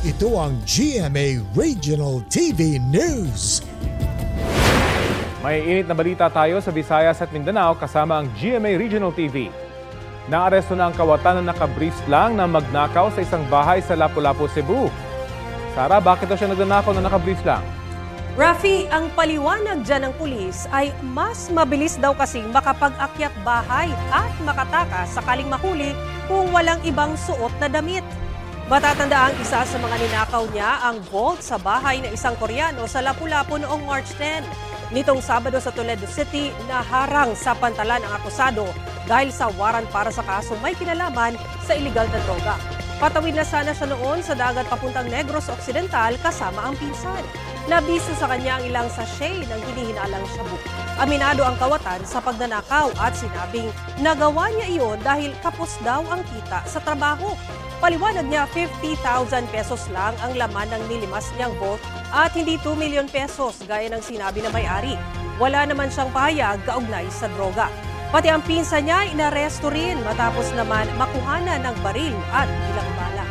Ito ang GMA Regional TV News. May init na balita tayo sa Visayas at Mindanao kasama ang GMA Regional TV. Naaresto na ang kawatan na nakabriefs lang na magnakaw sa isang bahay sa Lapu-Lapu, Cebu. Sara, bakit daw siya nagnanakaw na nakabriefs lang? Rafi, ang paliwanag dyan ng pulis ay mas mabilis daw kasing makapag-akyat bahay at makatakas sakaling mahuli kung walang ibang suot na damit. Matatanda ang isa sa mga ninakaw niya ang vault sa bahay ng isang Koreano sa Lapu-Lapu noong March 10. Nitong Sabado sa Toledo City, naharang sa pantalan ang akusado dahil sa waran para sa kasong may kinalaman sa iligal na droga. Patawid na sana siya noon sa dagat papuntang Negros Occidental kasama ang pinsan. Nabisa sa kanya ang ilang sachet ng hinihinalang shabu. Aminado ang kawatan sa pagnanakaw at sinabing nagawa niya iyon dahil kapos daw ang kita sa trabaho. Paliwanag niya 50,000 pesos lang ang laman ng nilimas niyang vault at hindi 2 million pesos gaya ng sinabi na may-ari. Wala naman siyang pahayag kaugnay sa droga. Pati ang pinsa niya inaresto rin matapos naman makuhanan ng baril at ilang bala.